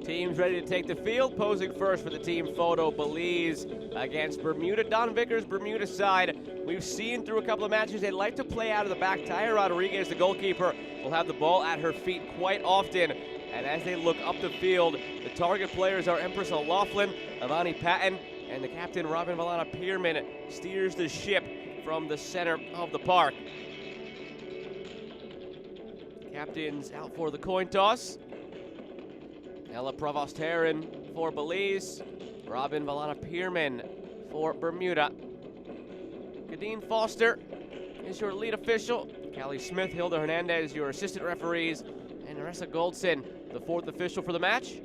Teams ready to take the field. Posing first for the team photo, Belize against Bermuda. Don Vickers, Bermuda side. We've seen through a couple of matches they'd like to play out of the back. Taya Rodriguez, the goalkeeper, will have the ball at her feet quite often. And as they look up the field, the target players are Empress O'Loughlin, Avani Patton, and the captain, Robin Valana Pierman, steers the ship from the center of the park. Captain's out for the coin toss. Ella Provost-Heron for Belize. Robin Valana Pierman for Bermuda. Kadeen Foster is your lead official. Callie Smith, Hilda Hernandez, your assistant referees. And Narissa Goldson, the fourth official for the match.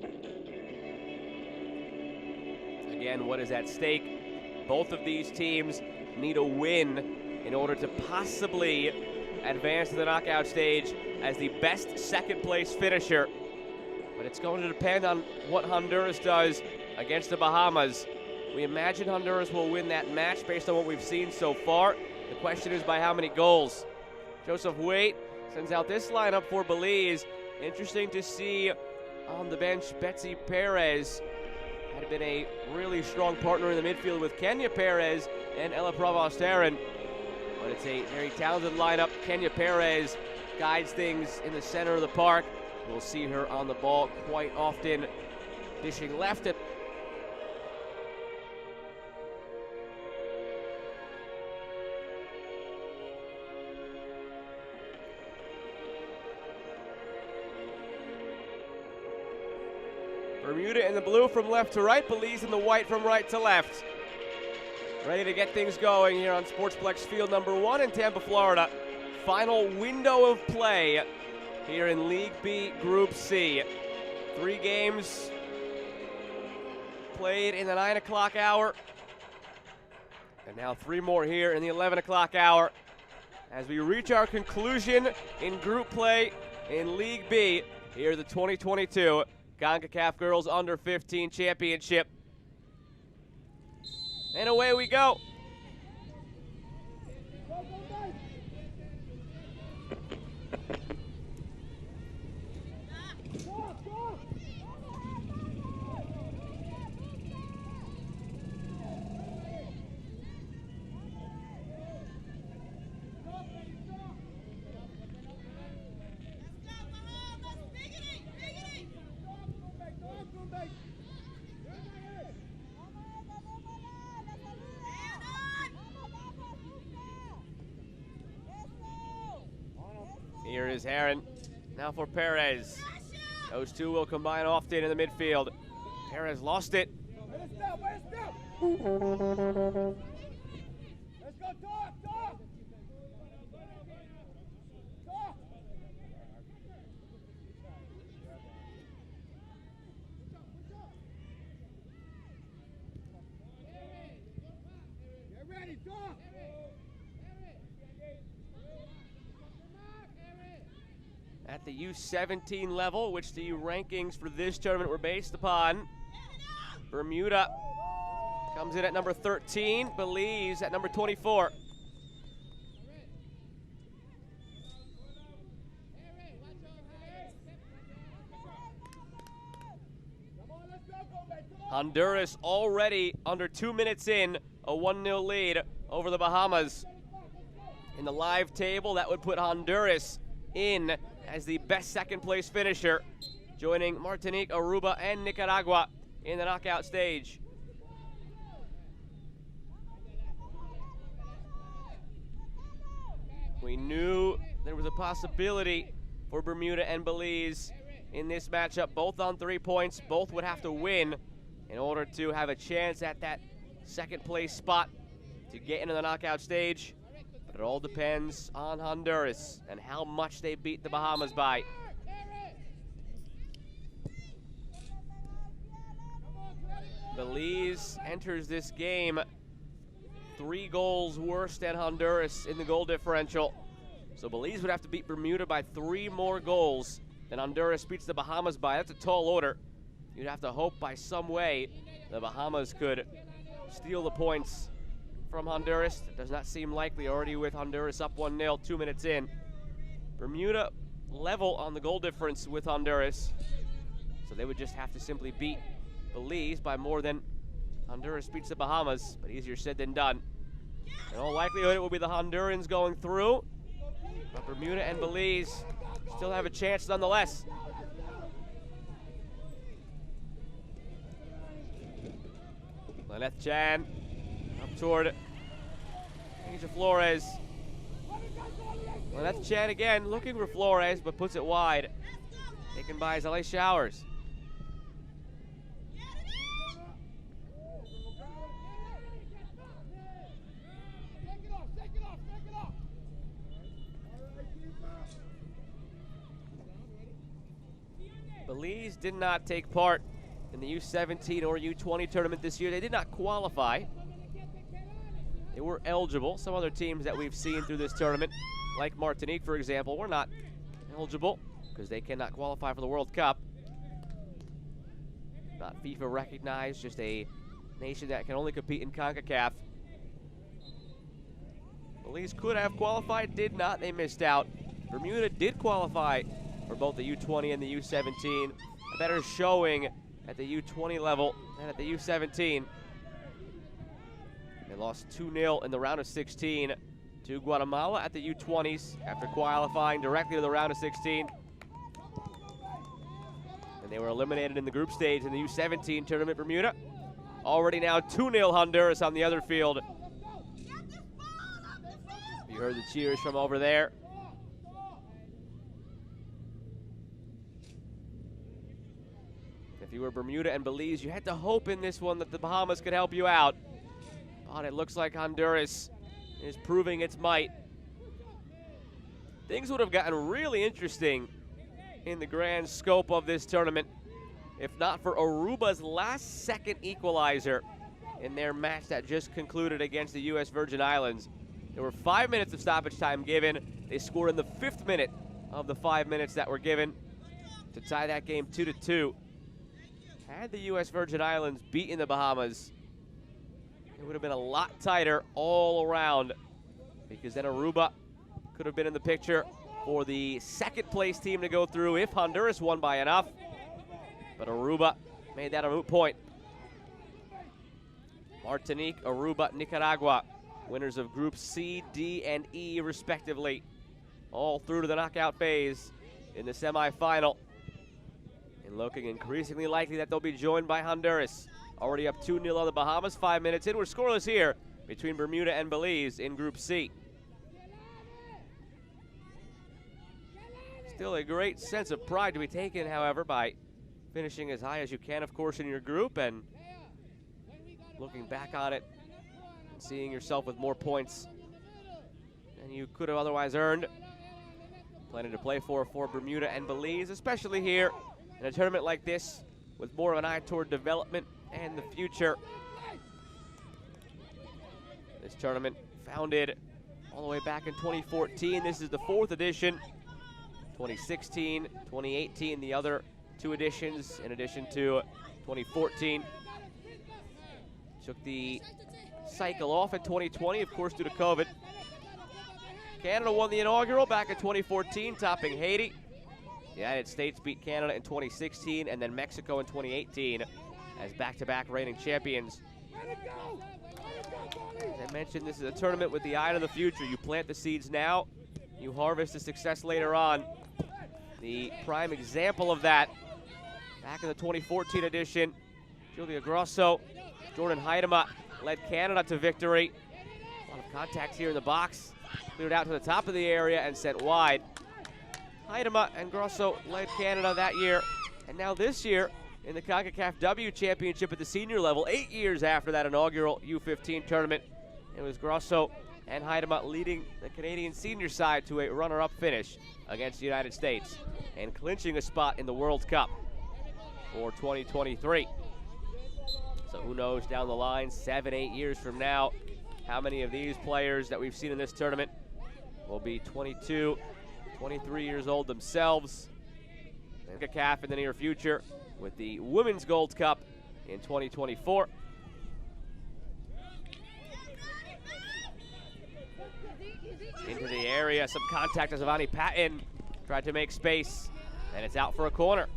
Again, what is at stake? Both of these teams need a win in order to possibly advance to the knockout stage as the best second place finisher. But it's going to depend on what Honduras does against the Bahamas. We imagine Honduras will win that match based on what we've seen so far. The question is by how many goals? Joseph Waite sends out this lineup for Belize. Interesting to see on the bench Betsy Perez. Had been a really strong partner in the midfield with Kenya Perez and Ella Provost-Heron. But it's a very talented lineup. Kenya Perez guides things in the center of the park. We'll see her on the ball quite often, dishing left it. Bermuda in the blue from left to right, Belize in the white from right to left. Ready to get things going here on Sportsplex Field number 1 in Tampa, Florida. Final window of play here in League B Group C. 3 games played in the 9 o'clock hour. And now 3 more here in the 11 o'clock hour as we reach our conclusion in group play in League B here the 2022 Concacaf Girls Under 15 Championship. And away we go. Here is Heron. Now for Perez. Those two will combine often in the midfield. Perez lost it. Let's go, talk! Talk! Get ready, talk! At the U-17 level, which the rankings for this tournament were based upon, Bermuda comes in at number 13, Belize at number 24. Honduras already under 2 minutes in, a 1-0 lead over the Bahamas. In the live table, that would put Honduras in as the best second place finisher, joining Martinique, Aruba, and Nicaragua in the knockout stage. We knew there was a possibility for Bermuda and Belize in this matchup, both on 3 points. Both would have to win in order to have a chance at that second place spot to get into the knockout stage. But it all depends on Honduras and how much they beat the Bahamas by. Belize enters this game 3 goals worse than Honduras in the goal differential. So Belize would have to beat Bermuda by 3 more goals than Honduras beats the Bahamas by. That's a tall order. You'd have to hope by some way the Bahamas could steal the points from Honduras. It does not seem likely, already with Honduras up 1-0, 2 minutes in. Bermuda level on the goal difference with Honduras. So they would just have to simply beat Belize by more than Honduras beats the Bahamas, but easier said than done. In all likelihood, it will be the Hondurans going through, but Bermuda and Belize still have a chance nonetheless. Lynette Chan up toward Asia Flores. Lynette Chan again looking for Flores, but puts it wide. Taken by Zaleh Showers. Belize did not take part in the U-17 or U-20 tournament this year. They did not qualify. They were eligible. Some other teams that we've seen through this tournament, like Martinique, for example, were not eligible because they cannot qualify for the World Cup. Not FIFA recognized, just a nation that can only compete in Concacaf. Belize could have qualified, did not. They missed out. Bermuda did qualify for both the U-20 and the U-17. A better showing at the U-20 level than at the U-17. They lost 2-0 in the round of 16 to Guatemala at the U-20s after qualifying directly to the round of 16. And they were eliminated in the group stage in the U-17 tournament. Bermuda already now 2-0 Honduras on the other field. You heard the cheers from over there. If you were Bermuda and Belize, you had to hope in this one that the Bahamas could help you out. But it looks like Honduras is proving its might. Things would have gotten really interesting in the grand scope of this tournament if not for Aruba's last-second equalizer in their match that just concluded against the U.S. Virgin Islands. There were 5 minutes of stoppage time given. They scored in the 5th minute of the 5 minutes that were given to tie that game 2-2. Had the U.S. Virgin Islands beaten the Bahamas, it would have been a lot tighter all around, because then Aruba could have been in the picture for the second-place team to go through if Honduras won by enough. But Aruba made that a moot point. Martinique, Aruba, Nicaragua, winners of Group C, D, and E, respectively, all through to the knockout phase in the semifinal. And looking increasingly likely that they'll be joined by Honduras. Already up 2-0 on the Bahamas, 5 minutes in. We're scoreless here between Bermuda and Belize in Group C. Still a great sense of pride to be taken, however, by finishing as high as you can, of course, in your group, and looking back on it and seeing yourself with more points than you could have otherwise earned. Plenty to play for Bermuda and Belize, especially here in a tournament like this with more of an eye toward development and the future. This tournament founded all the way back in 2014. This is the 4th edition. 2016, 2018, the other 2 editions in addition to 2014. Took the cycle off in 2020, of course, due to COVID. Canada won the inaugural back in 2014, topping Haiti. The United States beat Canada in 2016 and then Mexico in 2018 as back-to-back reigning champions. As I mentioned, this is a tournament with the eye to the future. You plant the seeds now, you harvest the success later on. The prime example of that, back in the 2014 edition, Julia Grosso, Jordan Huitema led Canada to victory. A lot of contacts here in the box. Cleared out to the top of the area and sent wide. Huitema and Grosso led Canada that year. And now this year in the Concacaf W Championship at the senior level, 8 years after that inaugural U-15 tournament, it was Grosso and Huitema leading the Canadian senior side to a runner-up finish against the United States and clinching a spot in the World Cup for 2023. So who knows down the line, 7-8 years from now, how many of these players that we've seen in this tournament will be 22, 23 years old themselves. Concacaf in the near future with the Women's Gold Cup in 2024. Into the area, some contact as Avani Patton tried to make space, and it's out for a corner.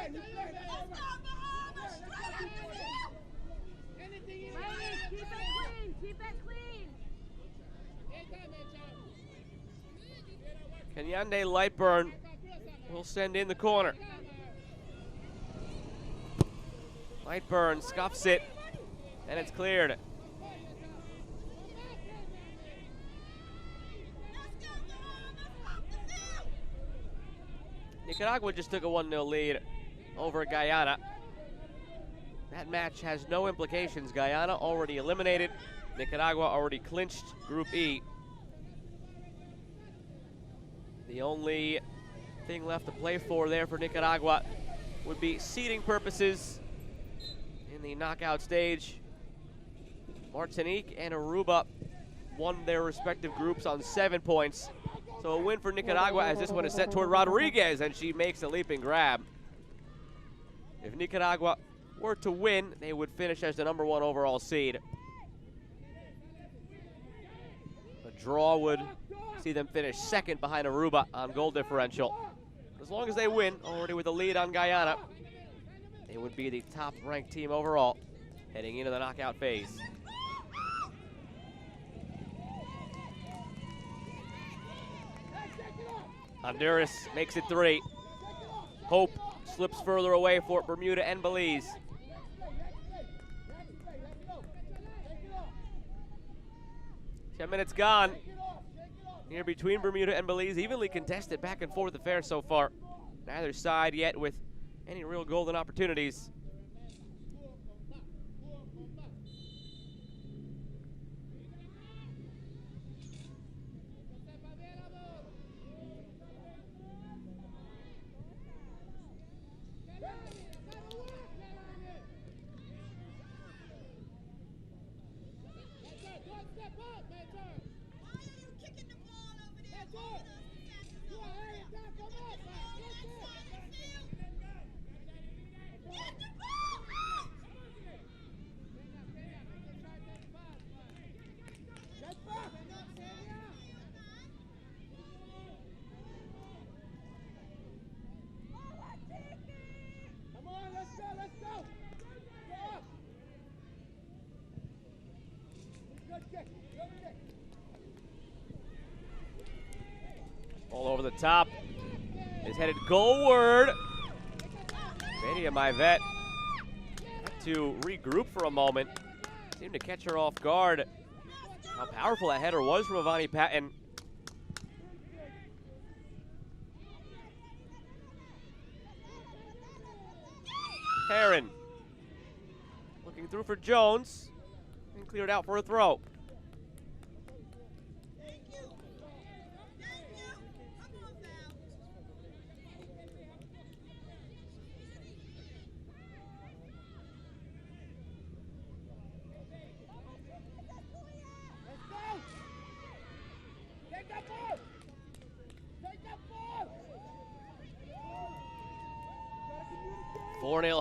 Keep it clean. Keep it clean. Kenyande Lightburn will send in the corner. Lightburn scuffs it, and it's cleared. Nicaragua just took a 1-0 lead over Guyana. That match has no implications. Guyana already eliminated. Nicaragua already clinched Group E. The only thing left to play for there for Nicaragua would be seeding purposes in the knockout stage. Martinique and Aruba won their respective groups on 7 points. So a win for Nicaragua as this one is set toward Rodriguez, and she makes a leaping grab. If Nicaragua were to win, they would finish as the #1 overall seed. A draw would see them finish second behind Aruba on goal differential. As long as they win, already with the lead on Guyana, they would be the top-ranked team overall heading into the knockout phase. Honduras makes it 3. Hope slips further away for Bermuda and Belize. Ten minutes gone. Here between Bermuda and Belize, evenly contested back and forth affair so far. Neither side yet with any real golden opportunities. All over the top is headed goalward. Media, my vet, had to regroup for a moment. Seemed to catch her off guard. How powerful that header was from Avani Patton. Heron looking through for Jones and cleared out for a throw.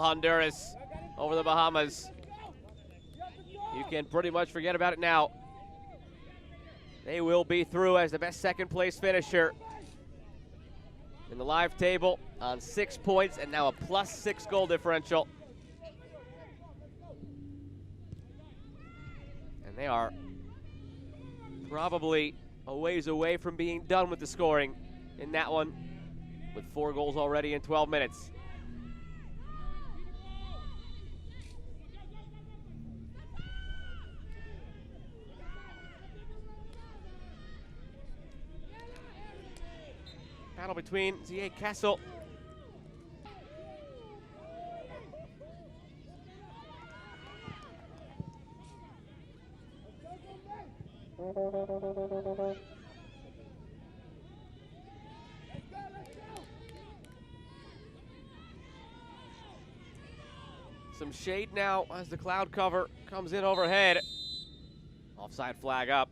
Honduras over the Bahamas. You can pretty much forget about it now. They will be through as the best second place finisher in the live table on 6 points and now a +6 goal differential. And they are probably a ways away from being done with the scoring in that one with 4 goals already in 12 minutes. Battle between Z.A. Kessel some shade now as the cloud cover comes in overhead. Offside flag up.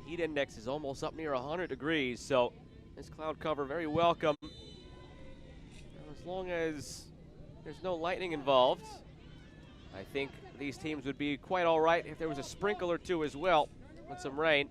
Heat index is almost up near 100 degrees, so this cloud cover very welcome. as long as there's no lightning involved, I think these teams would be quite all right if there was a sprinkle or two as well with some rain.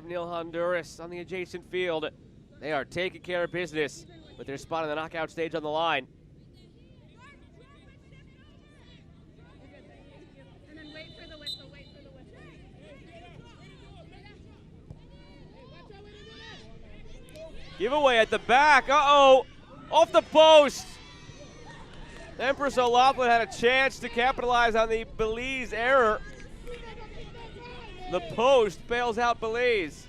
Nil Honduras on the adjacent field. They are taking care of business with their spot on the knockout stage on the line. And then wait for the whistle, wait for the whistle. Giveaway at the back. Uh-oh. Off the post. Empress O'Loughlin had a chance to capitalize on the Belize error. The post bails out Belize.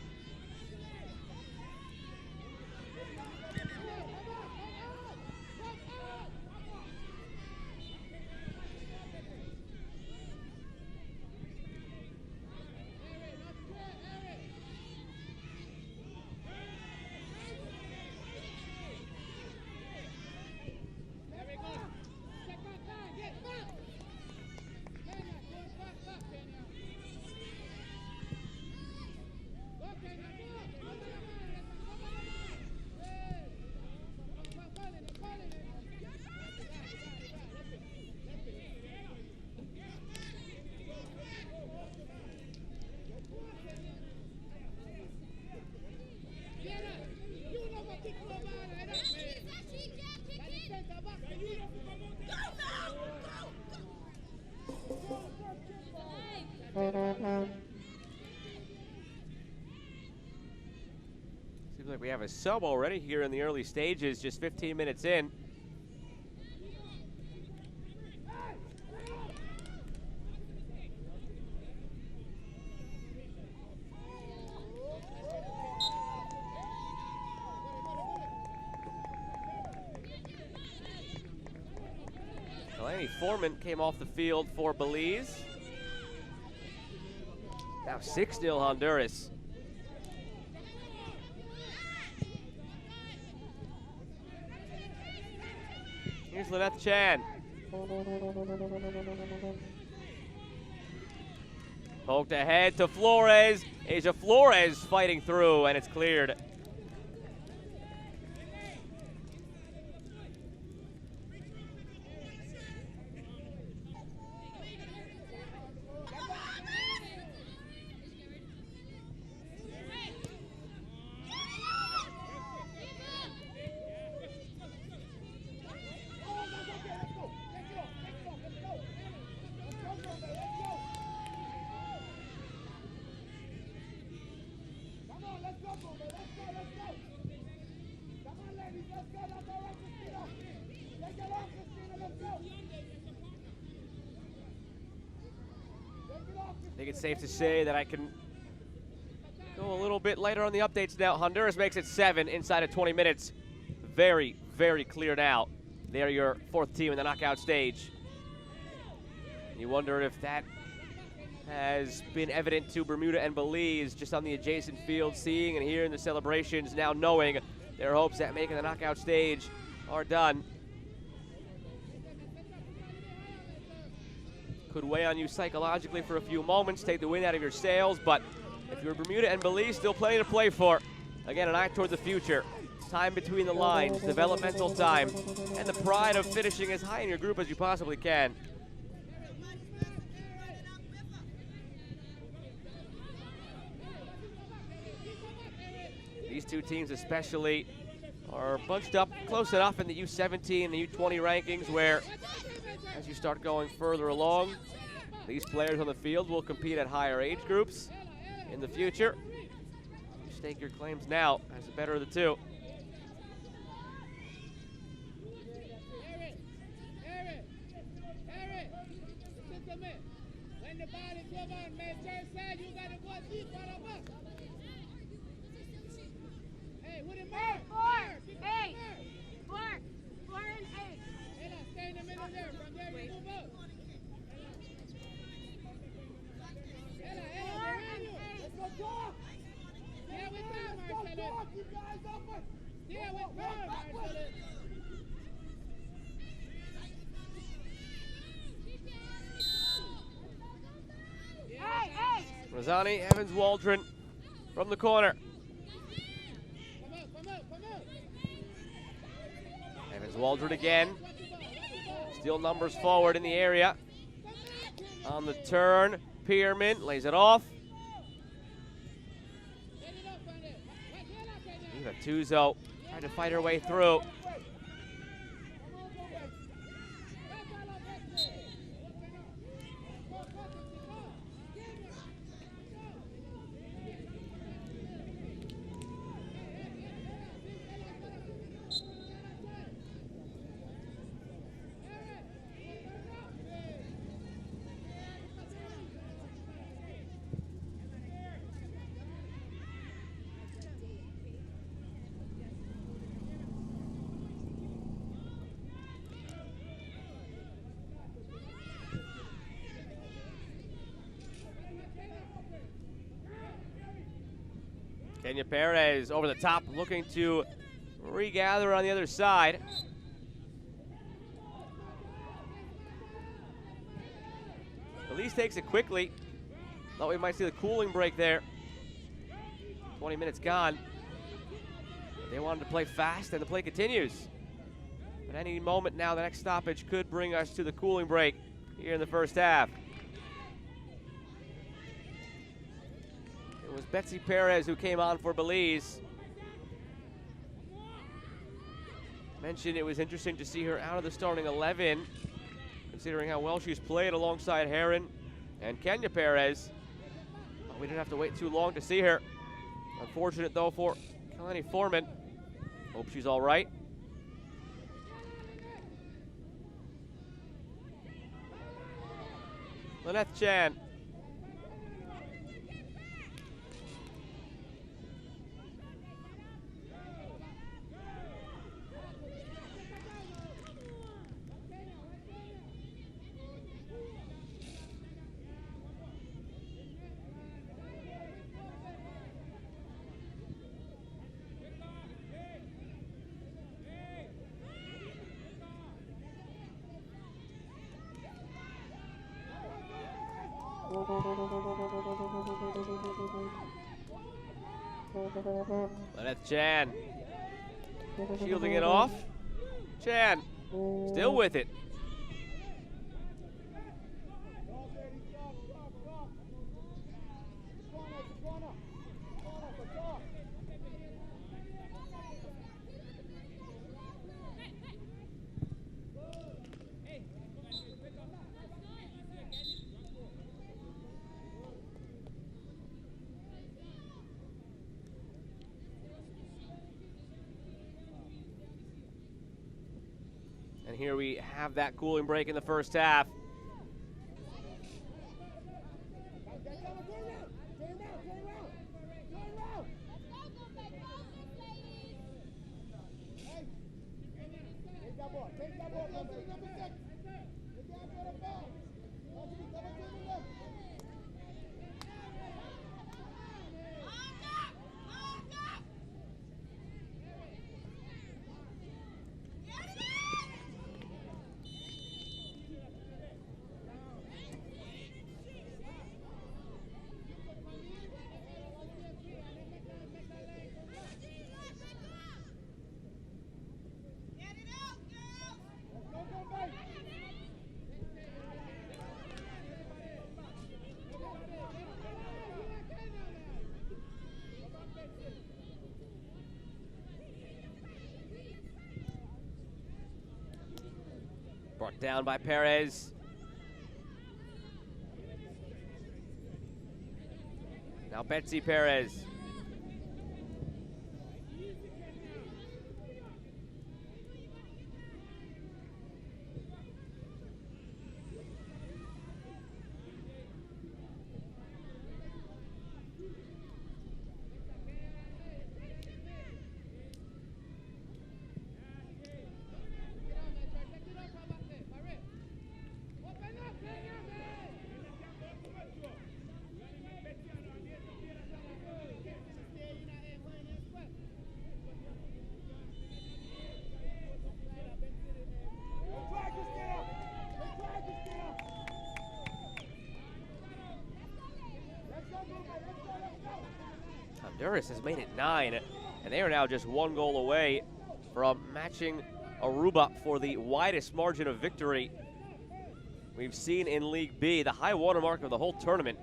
Seems like we have a sub already here in the early stages, just 15 minutes in. Delaney Foreman came off the field for Belize. Now 6-0 Honduras. Here's Lynette Chan. Poked ahead to Flores. Asia Flores fighting through, and it's cleared. I think it's safe to say that I can go a little bit later on the updates now. Honduras makes it 7 inside of 20 minutes. Very, very cleared out. They're your 4th team in the knockout stage. You wonder if that has been evident to Bermuda and Belize just on the adjacent field, seeing and hearing the celebrations, now knowing their hopes at making the knockout stage are done. Could weigh on you psychologically for a few moments, take the wind out of your sails, but if you're Bermuda and Belize, still plenty to play for. Again, an eye toward the future. Time between the lines, developmental time, and the pride of finishing as high in your group as you possibly can. These two teams especially are bunched up close enough in the U-17 and the U-20 rankings where, as you start going further along, these players on the field will compete at higher age groups in the future. You stake your claims now as the better of the two. When the ball is over on Manchester side, you got to go deep on the box. R-Zaneè, Evans, Waldron from the corner. Evans, Waldron again. Still numbers forward in the area. On the turn, Pierman lays it off. Eva Tuzo trying to fight her way through. Kenya Perez over the top, looking to regather on the other side. Belize takes it quickly. Thought we might see the cooling break there. 20 minutes gone. They wanted to play fast, and the play continues. At any moment now, the next stoppage could bring us to the cooling break here in the first half. It was Betsy Perez who came on for Belize. Mentioned it was interesting to see her out of the starting 11, considering how well she's played alongside Heron and Kenya Perez. But we didn't have to wait too long to see her. Unfortunate though for Kalani Foreman. Hope she's all right. Lynette Chan. Lynette Chan shielding it off. Chan still with it. And here we have that cooling break in the first half. Brought down by Perez. Now Betsy Perez. Honduras has made it 9, and they are now just 1 goal away from matching Aruba for the widest margin of victory we've seen in League B. The high watermark of the whole tournament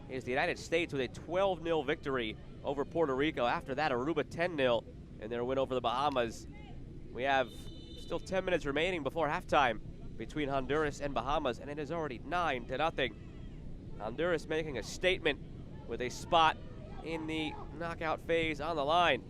is the United States with a 12-0 victory over Puerto Rico. After that, Aruba 10-0 in their win over the Bahamas. We have still 10 minutes remaining before halftime between Honduras and Bahamas, and it is already 9-0. Honduras making a statement with a spot in the knockout phase on the line.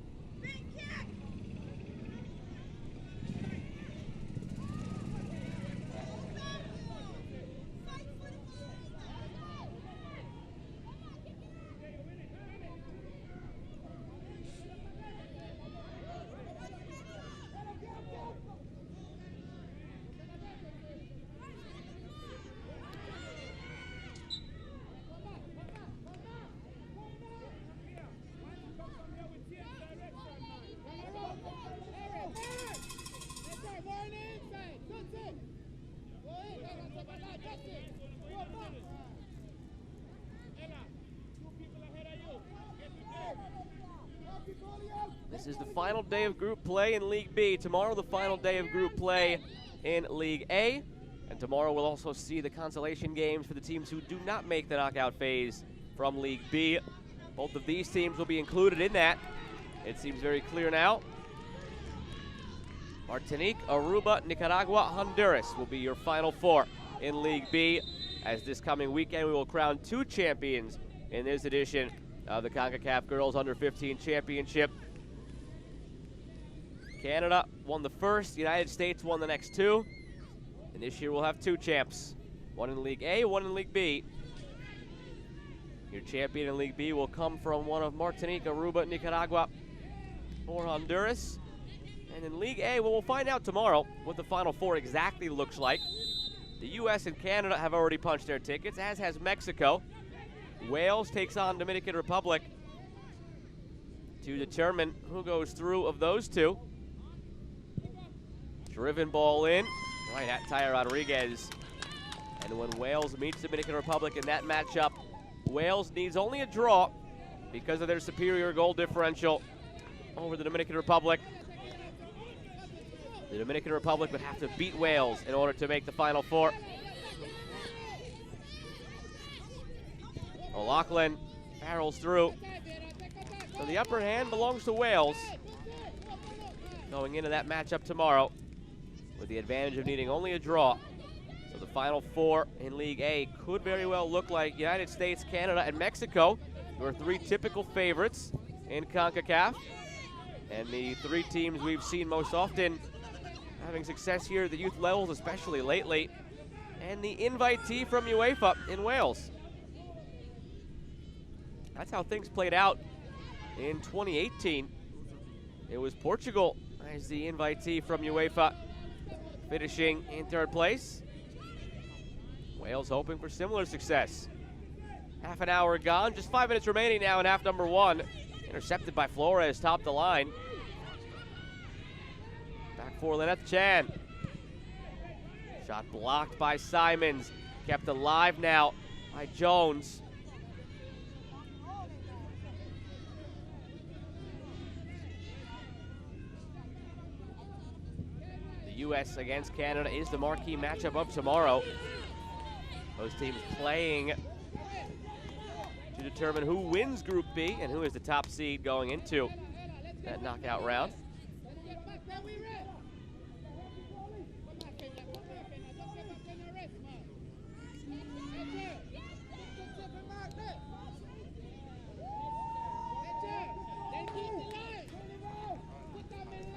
This is the final day of group play in League B. Tomorrow, the final day of group play in League A. And tomorrow we'll also see the consolation games for the teams who do not make the knockout phase from League B. Both of these teams will be included in that. It seems very clear now. Martinique, Aruba, Nicaragua, Honduras will be your final 4 in League B. As this coming weekend we will crown 2 champions in this edition of the Concacaf Girls Under-15 Championship. Canada won the first, the United States won the next 2. And this year we'll have 2 champs, 1 in League A, 1 in League B. Your champion in League B will come from one of Martinique, Aruba, Nicaragua, or Honduras. And in League A, well, we'll find out tomorrow what the Final 4 exactly looks like. The U.S. and Canada have already punched their tickets, as has Mexico. Wales takes on Dominican Republic to determine who goes through of those 2. Driven ball in, right at Tyre Rodriguez. And when Wales meets Dominican Republic in that matchup, Wales needs only a draw because of their superior goal differential over the Dominican Republic. The Dominican Republic would have to beat Wales in order to make the Final 4. O'Loughlin barrels through. So the upper hand belongs to Wales going into that matchup tomorrow with the advantage of needing only a draw. So the Final 4 in League A could very well look like United States, Canada, and Mexico, who are 3 typical favorites in CONCACAF. And the 3 teams we've seen most often having success here at the youth levels, especially lately. And the invitee from UEFA in Wales. That's how things played out in 2018. It was Portugal as the invitee from UEFA, finishing in 3rd place. Wales hoping for similar success. Half an hour gone, just 5 minutes remaining now in half number 1. Intercepted by Flores, top the line. Back for Lynette Chan. Shot blocked by Simons. Kept alive now by Jones. U.S. against Canada is the marquee matchup of tomorrow. Those teams playing to determine who wins Group B and who is the top seed going into that knockout round.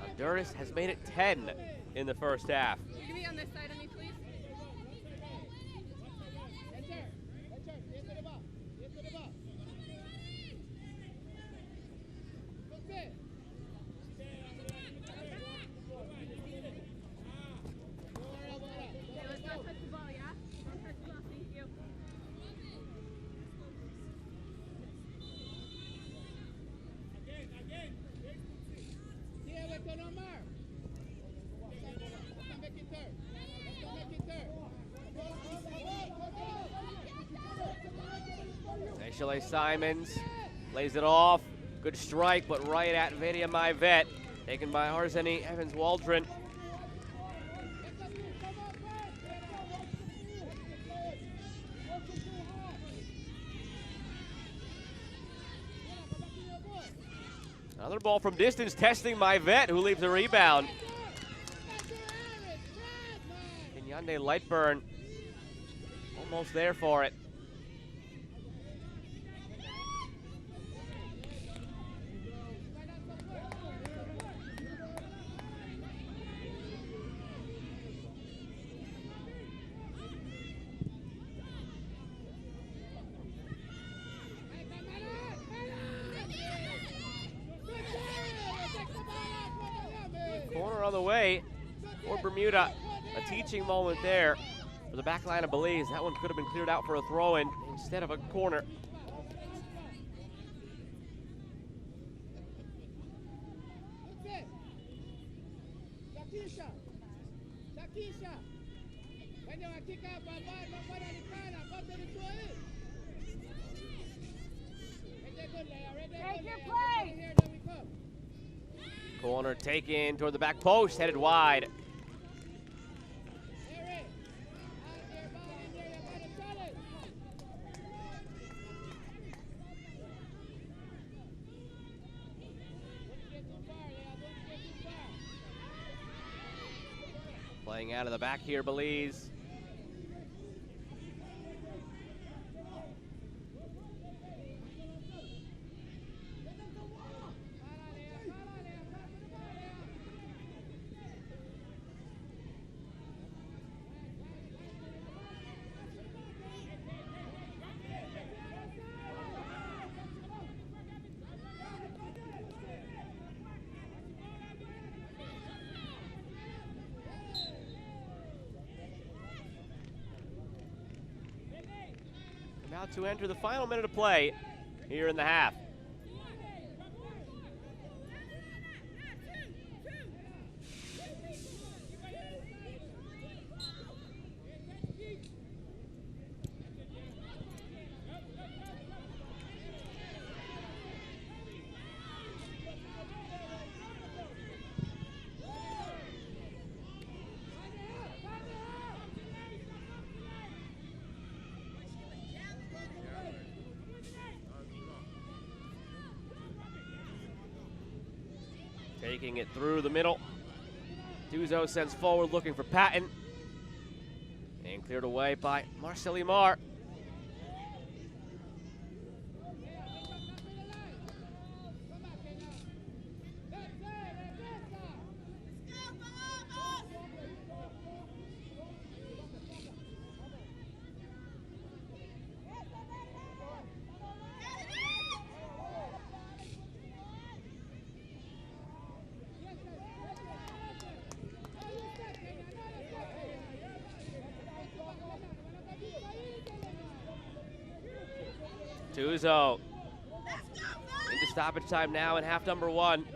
Honduras has made it 10 in the first half. Can you be on this side of me, please? Let's not touch the ball, yeah? Don't touch the ball, thank you. Simons lays it off. Good strike, but right at Vedia Maivet. Taken by R-Zaneè Evans-Waldron. Another ball from distance, testing Maivet, who leaves a rebound. Kenyande Lightburn almost there for it. Corner on the way for Bermuda. A teaching moment there for the back line of Belize. That one could have been cleared out for a throw-in instead of a corner. Take your place. Corner taken toward the back post, headed wide. Playing out of the back here, Belize. About to enter the final minute of play here in the half. Taking it through the middle. Duzo sends forward looking for Patton. And cleared away by Marcel Imar. Duzo into stoppage time now in half number one.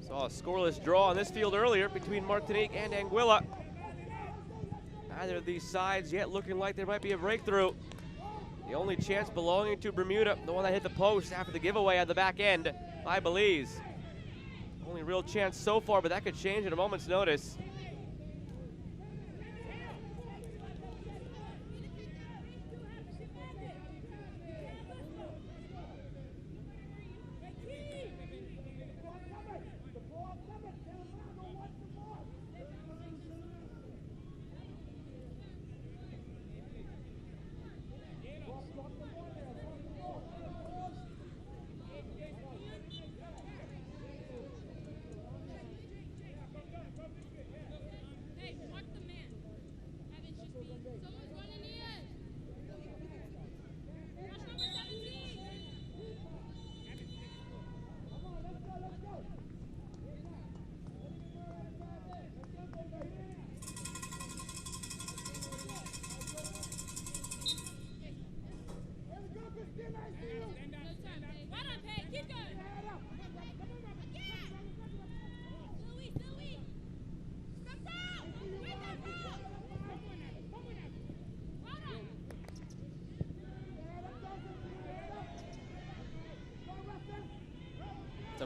Saw a scoreless draw on this field earlier between Martinique and Anguilla. Neither of these sides yet looking like there might be a breakthrough. The only chance belonging to Bermuda, the one that hit the post after the giveaway at the back end by Belize. Only real chance so far, but that could change at a moment's notice.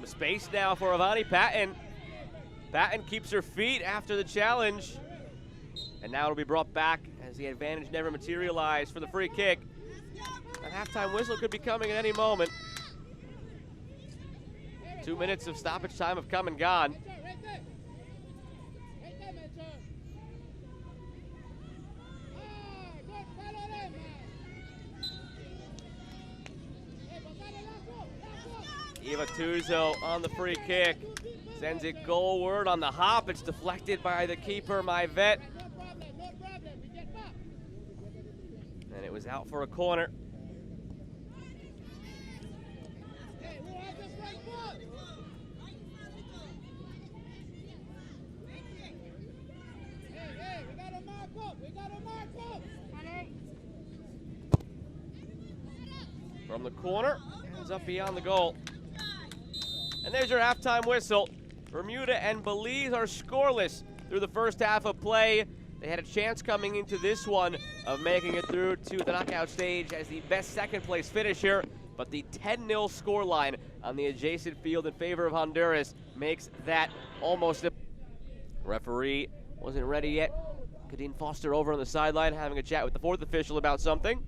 Some space now for Avani Patton. Patton keeps her feet after the challenge. And now it'll be brought back as the advantage never materialized for the free kick. A halftime whistle could be coming at any moment. 2 minutes of stoppage time have come and gone. Eva Tuzo on the free kick. Sends it goalward on the hop. It's deflected by the keeper, Myvet. And it was out for a corner. From the corner, ends up beyond the goal. And there's your halftime whistle. Bermuda and Belize are scoreless through the first half of play. They had a chance coming into this one of making it through to the knockout stage as the best second place finisher, but the 10-0 scoreline on the adjacent field in favor of Honduras makes that almost. Referee wasn't ready yet. Kadeen Foster over on the sideline having a chat with the fourth official about something.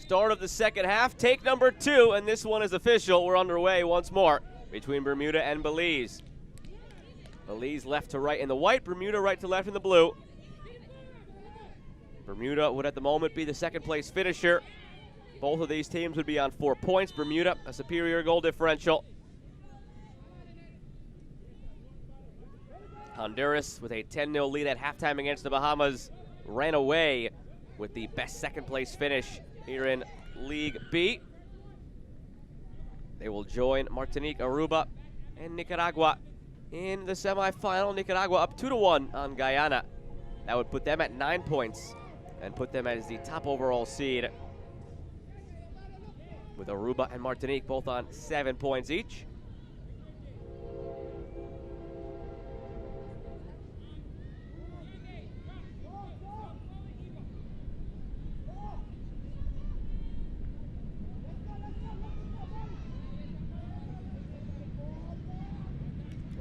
Start of the second half, take number 2, and this one is official. We're underway once more between Bermuda and Belize. Belize left to right in the white, Bermuda right to left in the blue. Bermuda would at the moment be the second place finisher. Both of these teams would be on 4 points. Bermuda, a superior goal differential. Honduras with a 10-0 lead at halftime against the Bahamas ran away with the best second place finish here in League B. They will join Martinique, Aruba, and Nicaragua in the semifinal. Nicaragua up 2-1 on Guyana. That would put them at 9 points and put them as the top overall seed, with Aruba and Martinique both on 7 points each.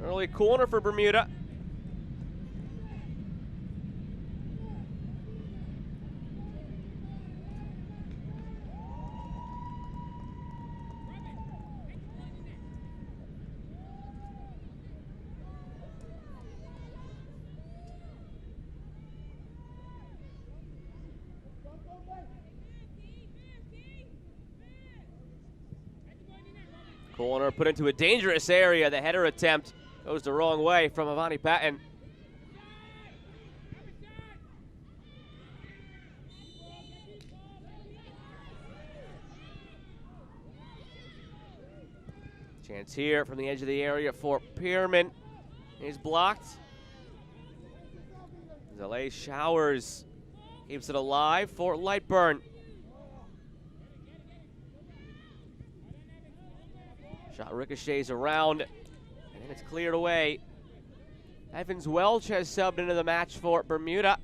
Early corner for Bermuda. Corner put into a dangerous area. The header attempt goes the wrong way from Avani Patton. Chance here from the edge of the area for Pierman. He's blocked. Zalay Showers keeps it alive for Lightburn. Shot ricochets around, and then it's cleared away. Evans Welch has subbed into the match for Bermuda.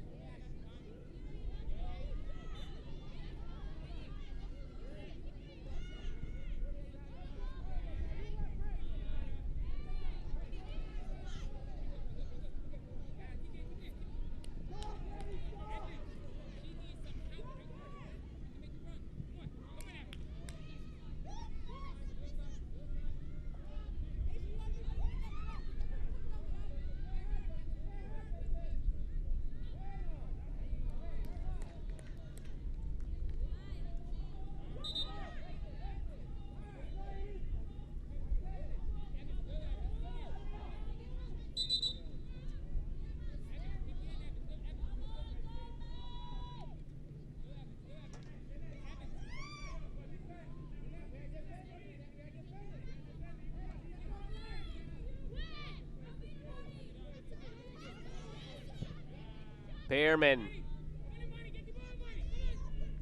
Pearman.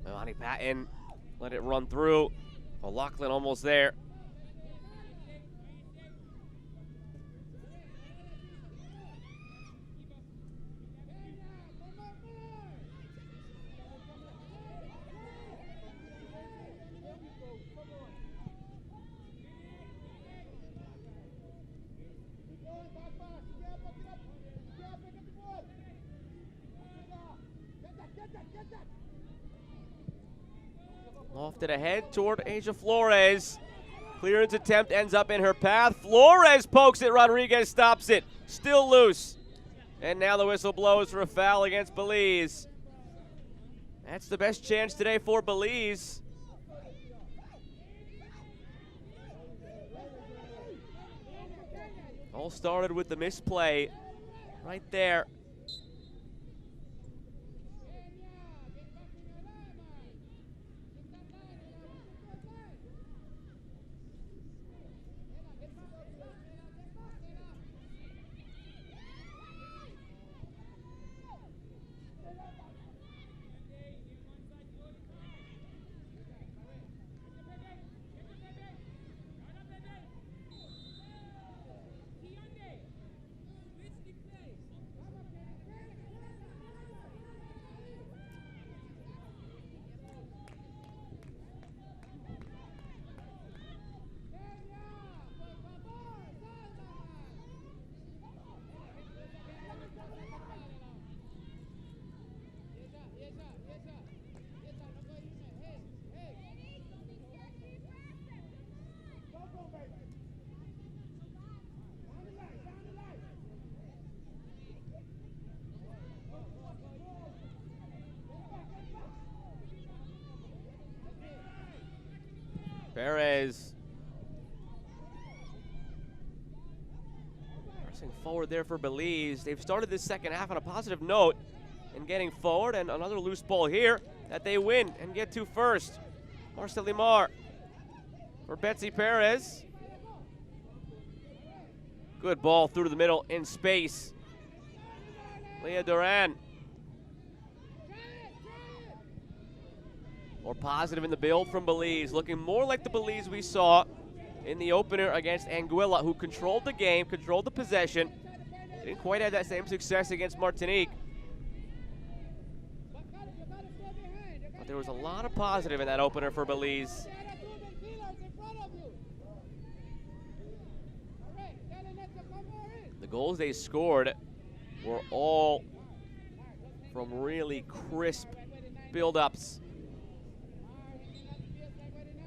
Imani Patton let it run through. O'Loughlin almost there. Lofted ahead toward Asia Flores. Clearance attempt ends up in her path. Flores pokes it. Rodriguez stops it. Still loose. And now the whistle blows for a foul against Belize. That's the best chance today for Belize. All started with the misplay right there. Perez pressing forward there for Belize. They've started this second half on a positive note and getting forward, and another loose ball here that they win and get to first. Marcel Limar for Betsy Perez. Good ball through to the middle in space. Leah Duran. More positive in the build from Belize, looking more like the Belize we saw in the opener against Anguilla, who controlled the game, controlled the possession. Didn't quite have that same success against Martinique. But there was a lot of positive in that opener for Belize. The goals they scored were all from really crisp build-ups.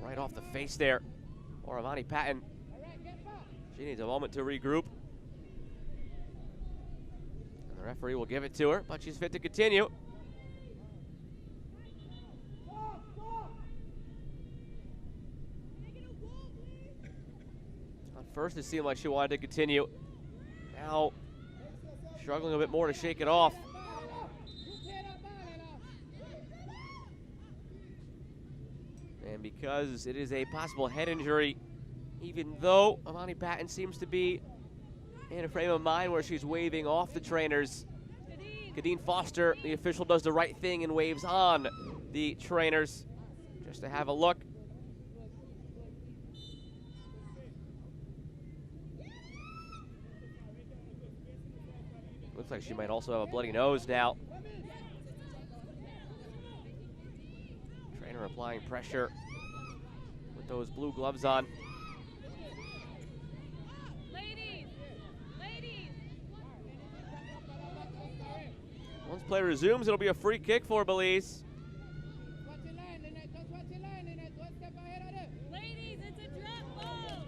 Right off the face there, or Imani Patton. She needs a moment to regroup. And the referee will give it to her, but she's fit to continue. At first, it seemed like she wanted to continue. Now, struggling a bit more to shake it off. And because it is a possible head injury, even though Imani Patton seems to be in a frame of mind where she's waving off the trainers, Kadeen Foster, the official, does the right thing and waves on the trainers just to have a look. Looks like she might also have a bloody nose now. Trainer applying pressure with those blue gloves on. Once play resumes, it'll be a free kick for Belize. Ladies, it's a drop ball.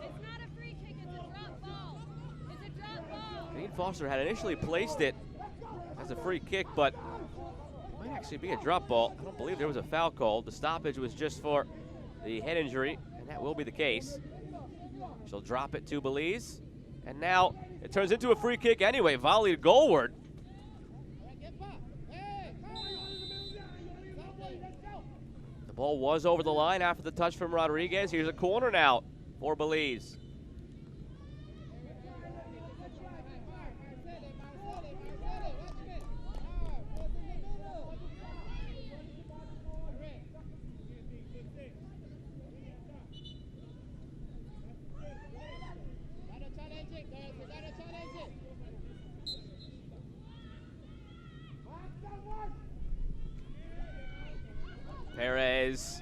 It's not a free kick, it's a drop ball. It's a drop ball. Kadeen Foster had initially placed it as a free kick, but it might actually be a drop ball. I don't believe there was a foul called. The stoppage was just for the head injury, and that will be the case. She'll drop it to Belize, and now it turns into a free kick anyway, volleyed goalward. The ball was over the line after the touch from Rodriguez. Here's a corner now for Belize. Perez.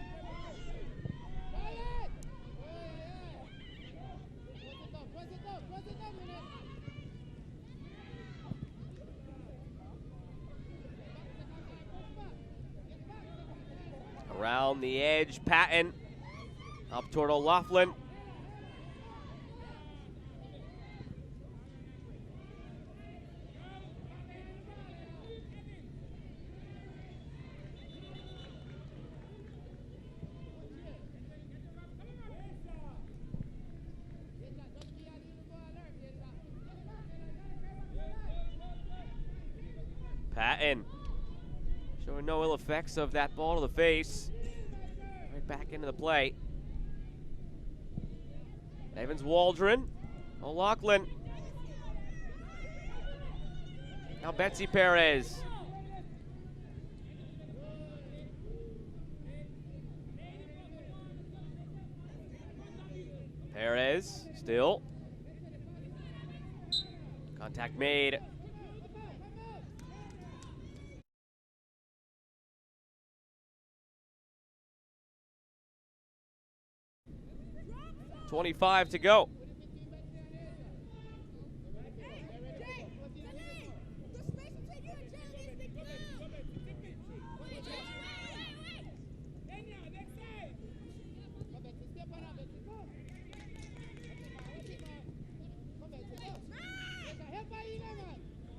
Around the edge, Patton. Up toward O'Loughlin. Patton showing no ill effects of that ball to the face. Right back into the play. Evans Waldron. O'Loughlin. Now Betsy Perez. Perez still. Contact made. .25 to go.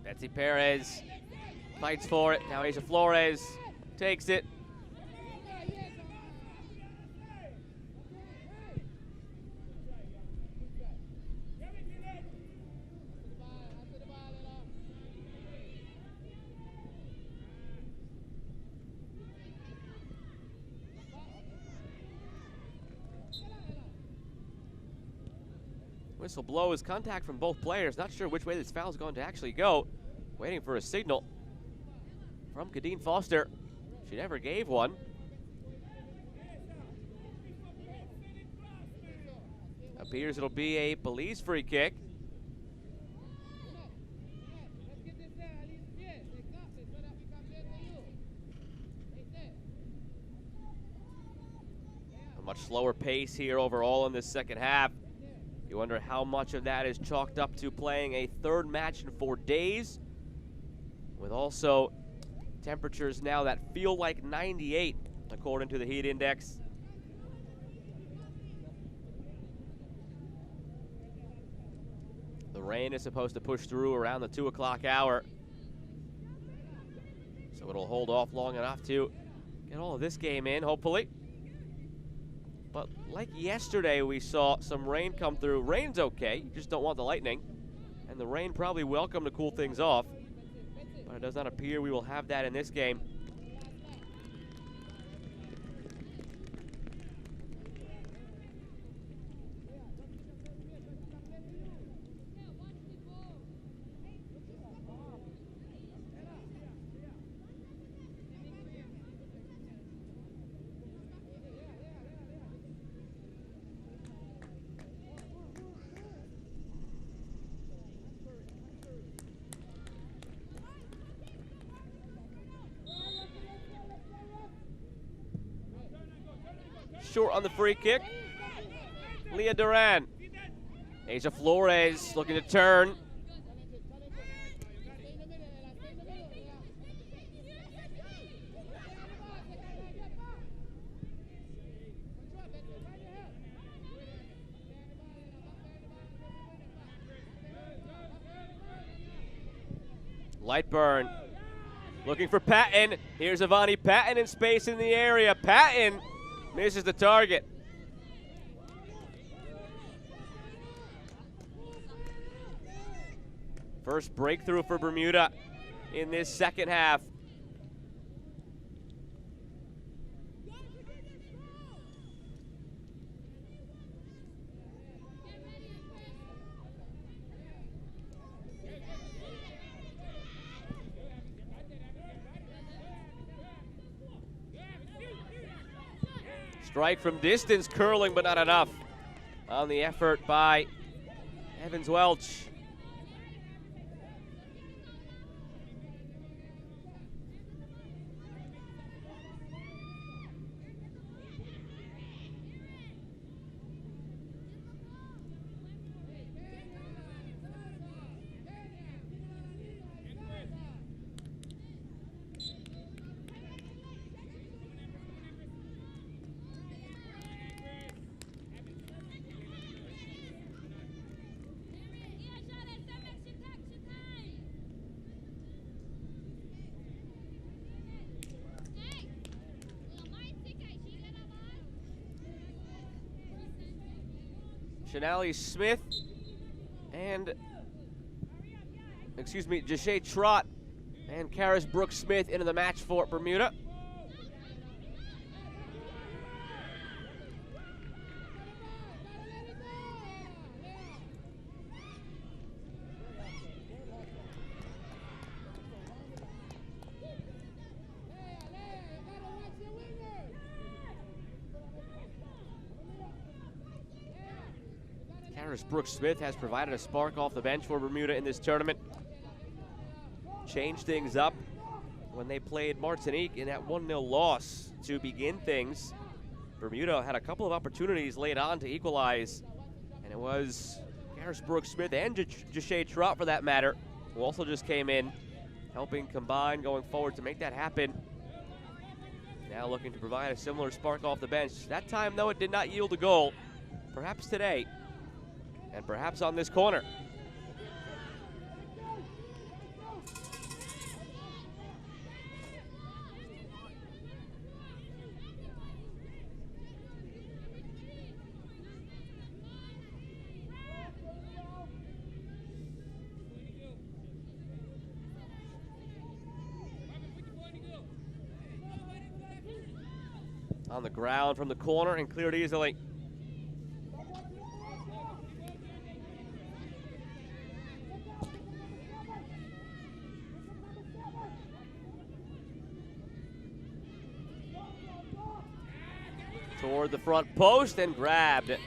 Betsy Perez fights for it. Now Asia Flores takes it. Whistle blows, contact from both players. Not sure which way this foul is going to actually go. Waiting for a signal from Kadeen Foster. She never gave one. Appears it'll be a Belize free kick. A much slower pace here overall in this second half. You wonder how much of that is chalked up to playing a third match in 4 days, with also temperatures now that feel like 98, according to the heat index. The rain is supposed to push through around the 2 o'clock hour, so it'll hold off long enough to get all of this game in, hopefully. But like yesterday, we saw some rain come through. Rain's okay, you just don't want the lightning. And the rain probably welcome to cool things off. But it does not appear we will have that in this game. Short on the free kick. Leah Duran. Asia Flores looking to turn. Lightburn looking for Patton. Here's Avani Patton in space in the area. Patton misses the target. First breakthrough for Bermuda in this second half. Strike from distance, curling, but not enough on the effort by Evans Welch. Shanali Smith and, Jashay Trott and Karis Brooks Smith into the match for Bermuda. Karis Brooks Smith has provided a spark off the bench for Bermuda in this tournament. Changed things up when they played Martinique in that 1-0 loss to begin things. Bermuda had a couple of opportunities late on to equalize, and it was Karis Brooks Smith and Jashay Trott, for that matter, who also just came in, helping combine going forward to make that happen. Now looking to provide a similar spark off the bench. That time, though, it did not yield a goal. Perhaps today, and perhaps on this corner. On the ground from the corner and cleared easily. Toward the front post and grabbed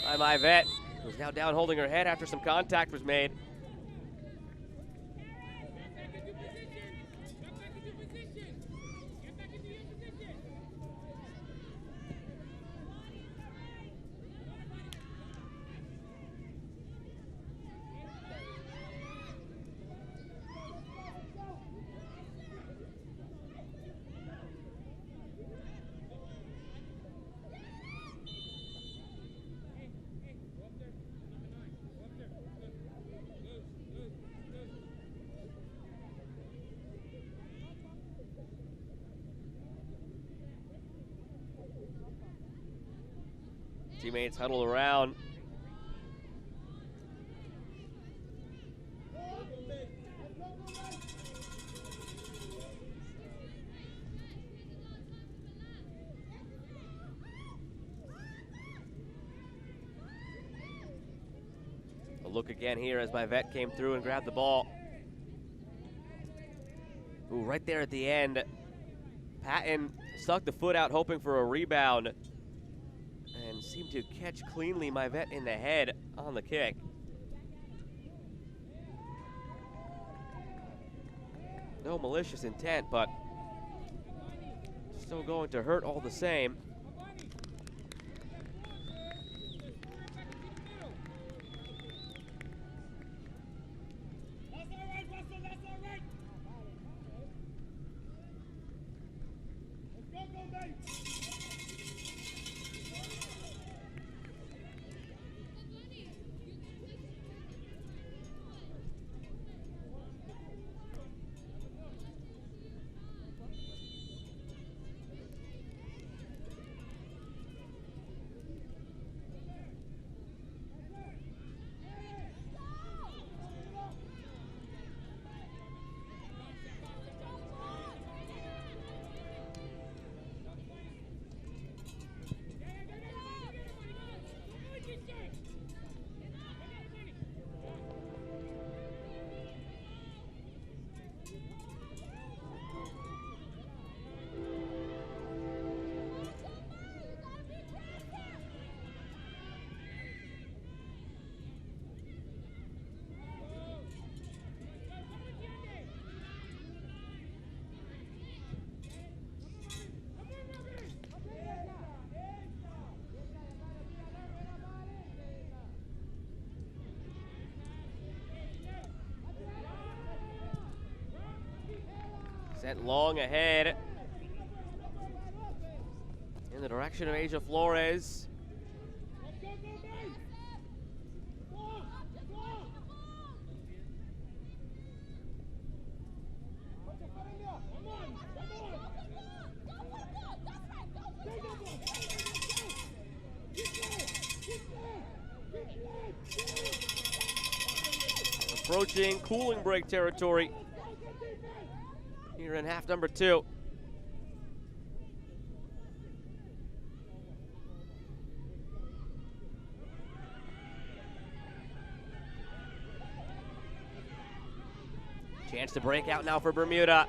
by Myvette, who's now down holding her head after some contact was made. Teammates huddle around. A look again here as Myvette came through and grabbed the ball. Ooh, right there at the end, Patton stuck the foot out hoping for a rebound and seemed to catch cleanly Myvette in the head on the kick. No malicious intent, but still going to hurt all the same. Sent long ahead in the direction of Asia Flores. approaching cooling break territory here in half number 2. Chance to break out now for Bermuda.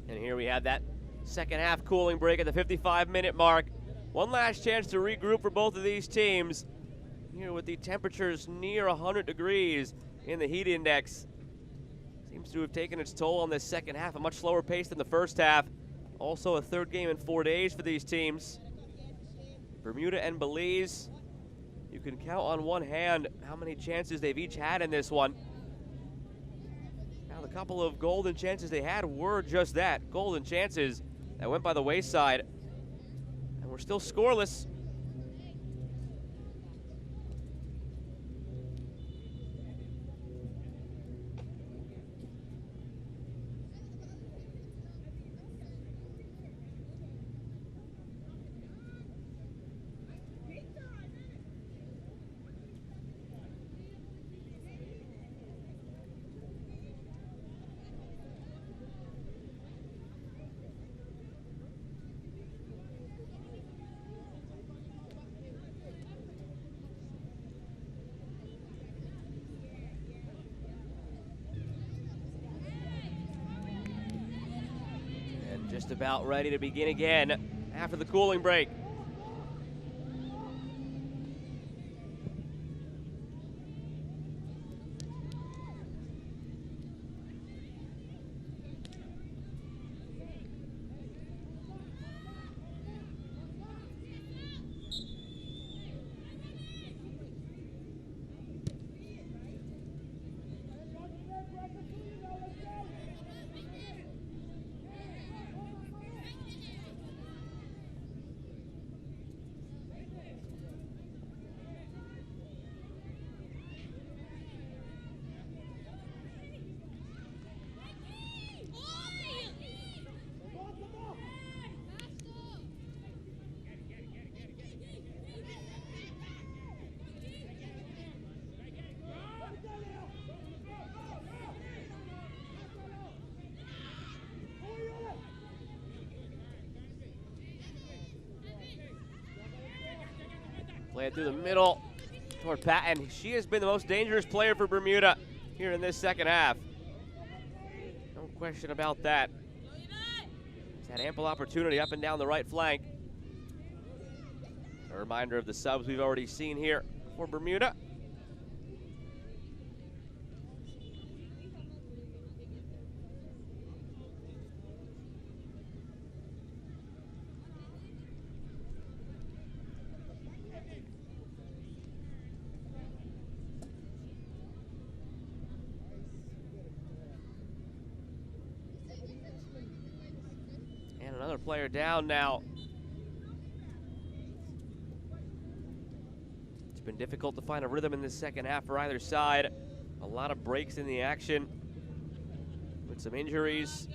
And here we have that second half cooling break at the 55-minute mark. One last chance to regroup for both of these teams. Here with the temperatures near 100 degrees in the heat index. Seems to have taken its toll on this second half, a much slower pace than the first half. Also a third game in 4 days for these teams. Bermuda and Belize, you can count on one hand how many chances they've each had in this one. Now the couple of golden chances they had were just that, golden chances that went by the wayside. And we're still scoreless. Just about ready to begin again after the cooling break. Play it through the middle toward Patton. She has been the most dangerous player for Bermuda here in this second half. No question about that. She's had ample opportunity up and down the right flank. A reminder of the subs we've already seen here for Bermuda. Another player down now. It's been difficult to find a rhythm in this second half for either side. A lot of breaks in the action with some injuries.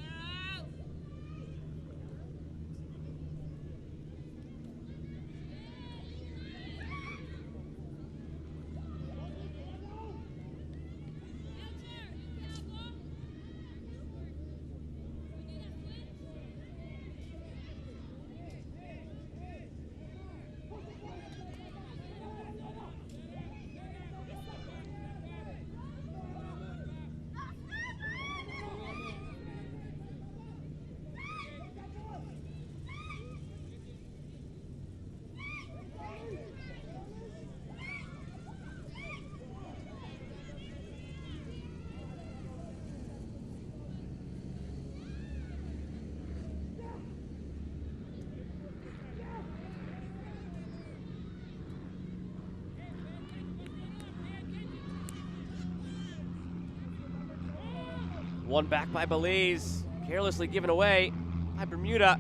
One back by Belize, carelessly given away by Bermuda.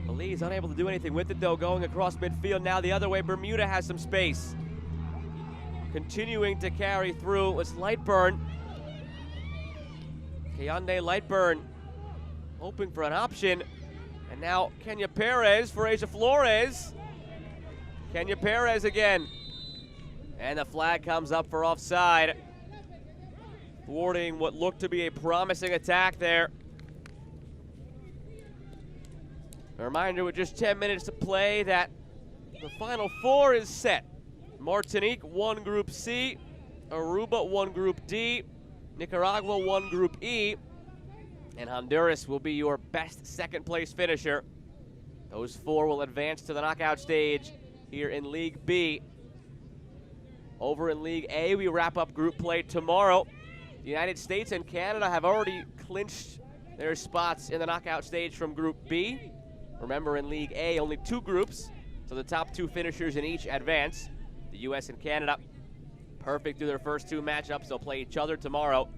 Belize unable to do anything with it though, going across midfield now the other way. Bermuda has some space. Continuing to carry through, it's Lightburn. Kayande Lightburn hoping for an option. And now Kenya Perez for Asia Flores. Kenya Perez again. And the flag comes up for offside, thwarting what looked to be a promising attack there. A reminder with just 10 minutes to play that the Final Four is set. Martinique won Group C, Aruba won Group D, Nicaragua won Group E, and Honduras will be your best second-place finisher. Those four will advance to the knockout stage here in League B. Over in League A, we wrap up group play tomorrow. The United States and Canada have already clinched their spots in the knockout stage from Group B. Remember, in League A, only 2 groups, so the top 2 finishers in each advance. The U.S. and Canada, perfect through their first 2 matchups. They'll play each other tomorrow.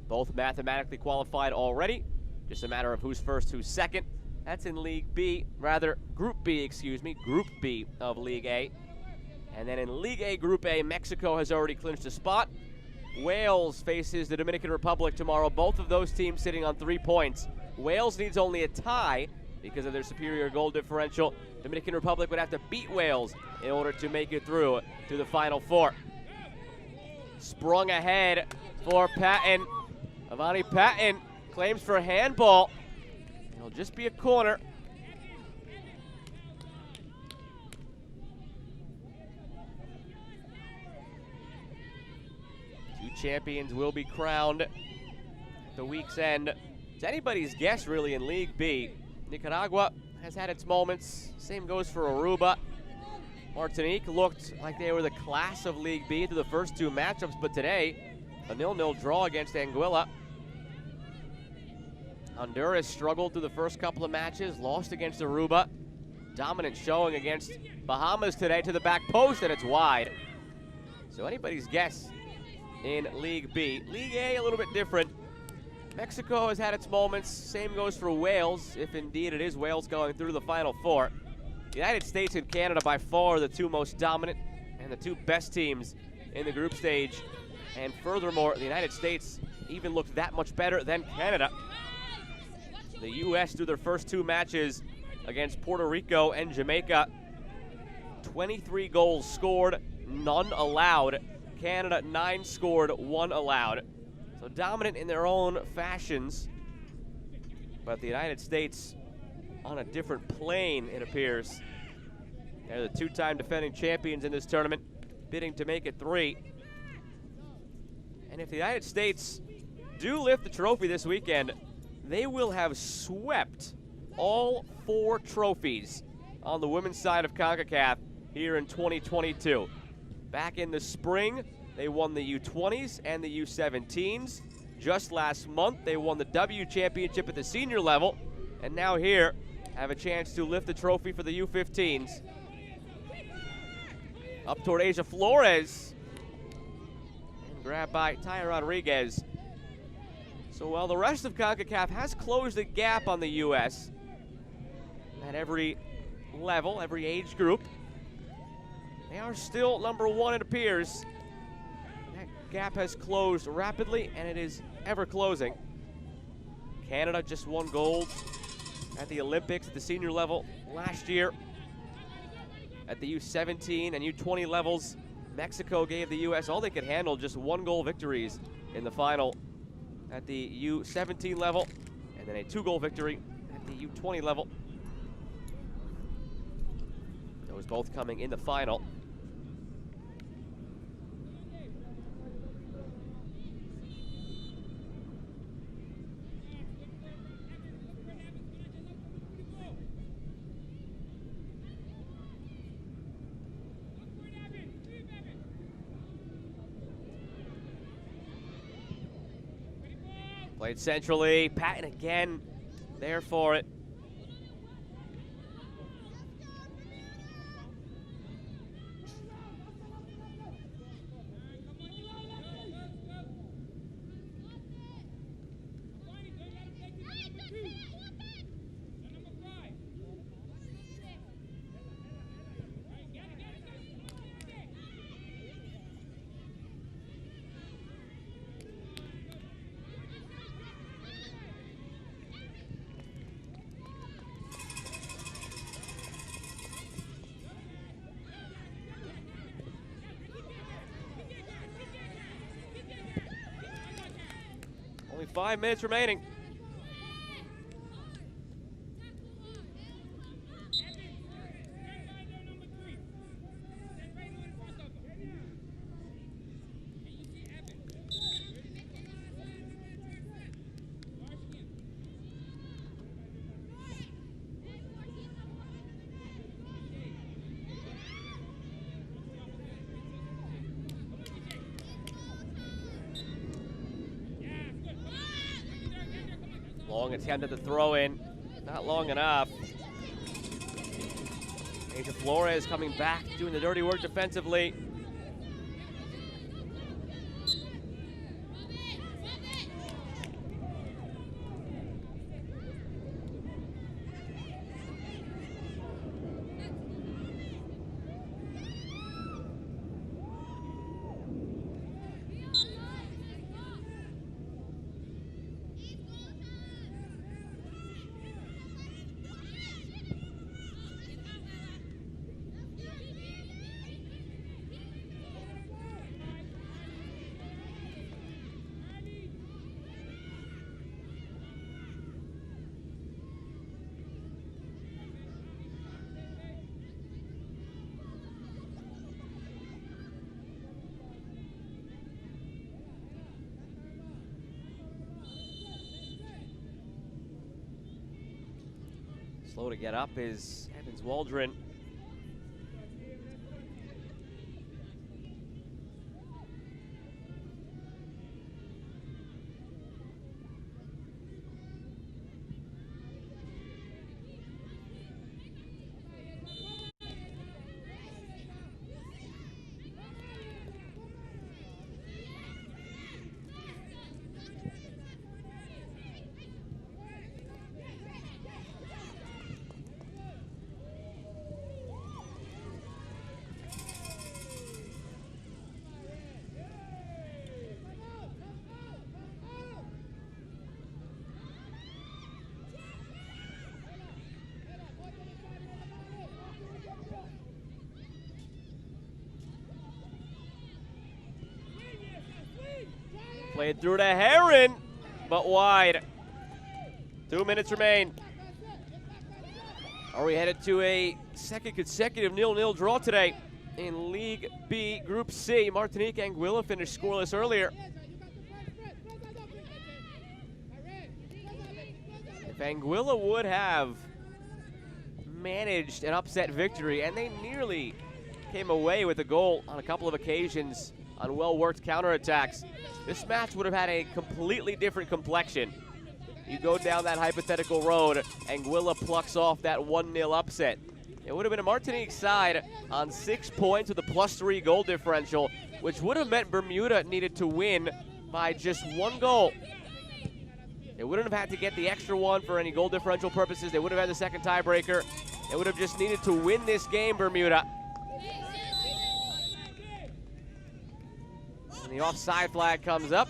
Both mathematically qualified already. Just a matter of who's first, who's second. That's in League B, rather Group B, excuse me, Group B of League A. And then in League A, Group A, Mexico has already clinched a spot. Wales faces the Dominican Republic tomorrow. Both of those teams sitting on 3 points. Wales needs only a tie because of their superior goal differential. Dominican Republic would have to beat Wales in order to make it through to the Final Four. Sprung ahead for Patton. Avani Patton claims for handball. It'll just be a corner. Two champions will be crowned at the week's end. It's anybody's guess, really, in League B. Nicaragua has had its moments. Same goes for Aruba. Martinique looked like they were the class of League B through the first 2 matchups, but today, a 0-0 draw against Anguilla. Honduras struggled through the first couple of matches, lost against Aruba. Dominant showing against Bahamas today to the back post, and it's wide. So anybody's guess in League B. League A, a little bit different. Mexico has had its moments. Same goes for Wales, if indeed it is Wales going through the Final Four. The United States and Canada by far the 2 most dominant and the 2 best teams in the group stage. And furthermore, the United States even looked that much better than Canada. The U.S. through their first 2 matches against Puerto Rico and Jamaica. 23 goals scored, none allowed. Canada 9 scored, 1 allowed. So dominant in their own fashions. But the United States on a different plane, it appears. They're the 2-time defending champions in this tournament, bidding to make it 3. And if the United States do lift the trophy this weekend, they will have swept all 4 trophies on the women's side of Concacaf here in 2022. Back in the spring, they won the U20s and the U17s. Just last month, they won the W Championship at the senior level, and now here have a chance to lift the trophy for the U15s. Up toward Asia Flores, and grabbed by Taya Rodriguez. So while the rest of CONCACAF has closed the gap on the U.S. at every level, every age group, they are still number 1, it appears. That gap has closed rapidly, and it is ever closing. Canada just won gold at the Olympics at the senior level last year. At the U17 and U20 levels, Mexico gave the U.S. all they could handle, just 1-goal victories in the final at the U17 level, and then a 2-goal victory at the U20 level. Those both coming in the final. Played centrally, Patton again there for it. 5 minutes remaining. Long attempt at the throw in, not long enough. Asia Flores coming back, doing the dirty work defensively. Slow to get up is Evans Waldron. Played through to Heron, but wide. 2 minutes remain. Are we headed to a second consecutive 0-0 draw today in League B, Group C? Martinique Anguilla finished scoreless earlier. If Anguilla would have managed an upset victory, and they nearly came away with a goal on a couple of occasions on well-worked counterattacks, this match would have had a completely different complexion. You go down that hypothetical road, Anguilla plucks off that 1-0 upset. It would have been a Martinique side on 6 points with a +3 goal differential, which would have meant Bermuda needed to win by just 1 goal. They wouldn't have had to get the extra one for any goal differential purposes. They would have had the second tiebreaker. They would have just needed to win this game, Bermuda. And the offside flag comes up.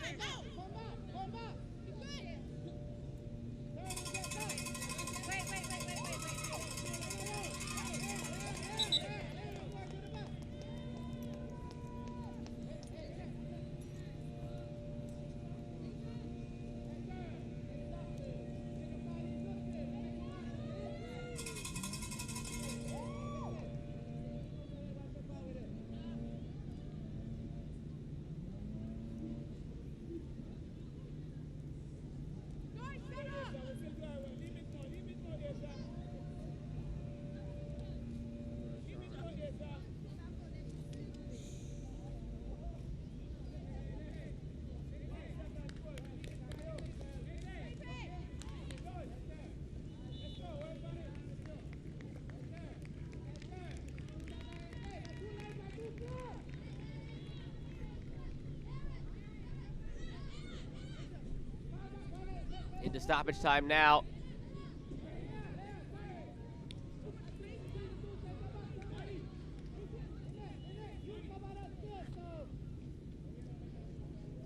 Into stoppage time now.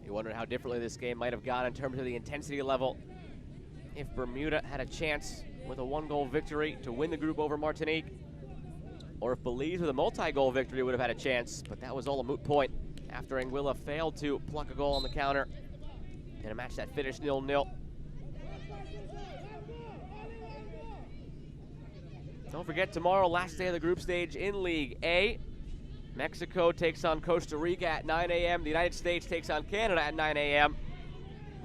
You wonder how differently this game might have gone in terms of the intensity level if Bermuda had a chance with a 1-goal victory to win the group over Martinique, or if Belize with a multi-goal victory would have had a chance, but that was all a moot point after Anguilla failed to pluck a goal on the counter. in a match that finished 0-0. Don't forget, tomorrow, last day of the group stage in League A. Mexico takes on Costa Rica at 9 a.m. The United States takes on Canada at 9 a.m.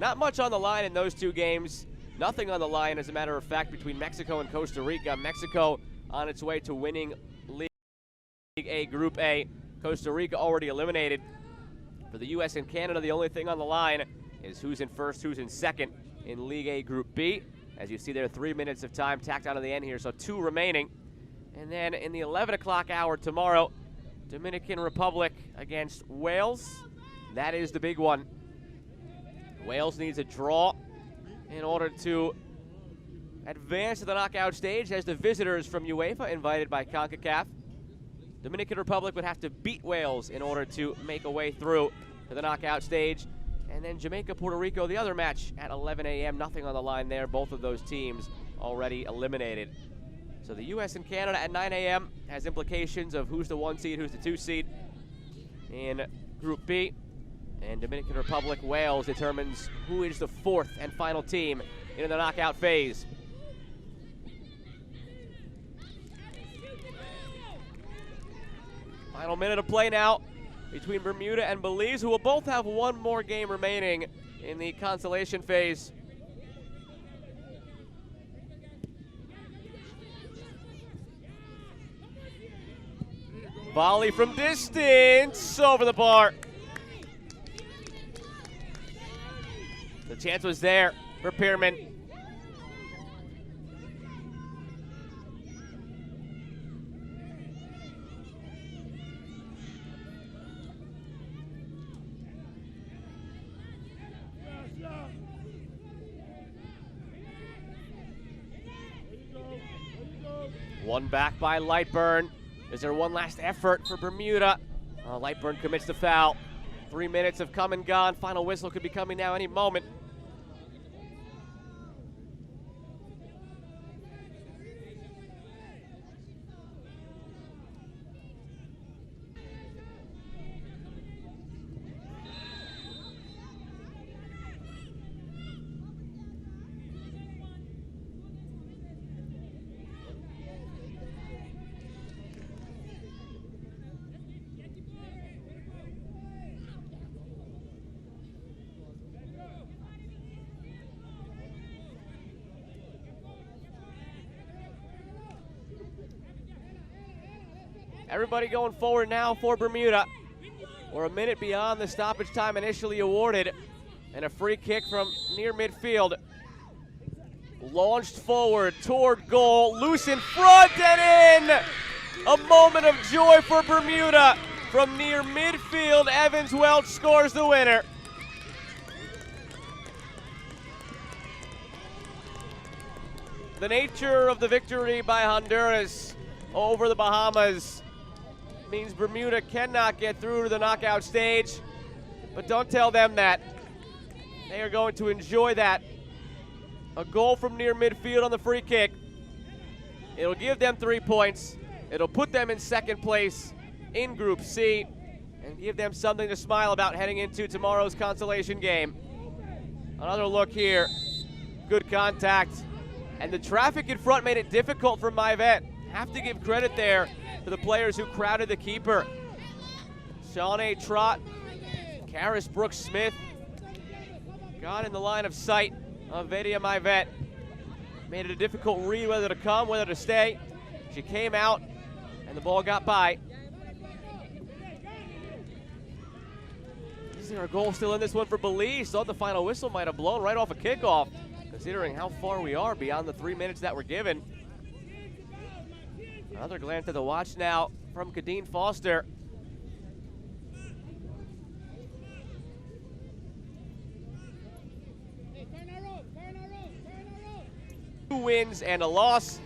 Not much on the line in those two games. Nothing on the line, as a matter of fact, between Mexico and Costa Rica. Mexico on its way to winning League A Group A. Costa Rica already eliminated. For the U.S. and Canada, the only thing on the line is who's in first, who's in second in League A Group B. As you see there, 3 minutes of time tacked onto the end here, so 2 remaining. And then in the 11 o'clock hour tomorrow, Dominican Republic against Wales. That is the big one. Wales needs a draw in order to advance to the knockout stage as the visitors from UEFA, invited by Concacaf. Dominican Republic would have to beat Wales in order to make a way through to the knockout stage. And then Jamaica, Puerto Rico, the other match at 11 a.m. Nothing on the line there. Both of those teams already eliminated. So the U.S. and Canada at 9 a.m. has implications of who's the 1 seed, who's the 2 seed in Group B. And Dominican Republic, Wales determines who is the 4th and final team in the knockout phase. Final minute of play now between Bermuda and Belize, who will both have 1 more game remaining in the consolation phase. Volley from distance, over the bar. The chance was there for Pierman. One back by Lightburn. Is there one last effort for Bermuda? Lightburn commits the foul. 3 minutes have come and gone. Final whistle could be coming now any moment. Everybody going forward now for Bermuda. We're a minute beyond the stoppage time initially awarded. And a free kick from near midfield. Launched forward toward goal. Loose in front and in! A moment of joy for Bermuda. From near midfield, Evans Welch scores the winner. The nature of the victory by Honduras over the Bahamas means Bermuda cannot get through to the knockout stage, but don't tell them that. They are going to enjoy that. A goal from near midfield on the free kick. It'll give them 3 points. It'll put them in second place in Group C and give them something to smile about heading into tomorrow's consolation game. Another look here. Good contact. And the traffic in front made it difficult for Myvet. Have to give credit there to the players who crowded the keeper. Shawnee Trott, Karis Brooks-Smith got in the line of sight of Vedia Myvet. Made it a difficult read whether to come, whether to stay. She came out, and the ball got by. Is there a goal still in this one for Belize? Thought the final whistle might have blown right off a kickoff, considering how far we are beyond the 3 minutes that were given. Another glance at the watch now from Kadeen Foster. 2 wins and a loss.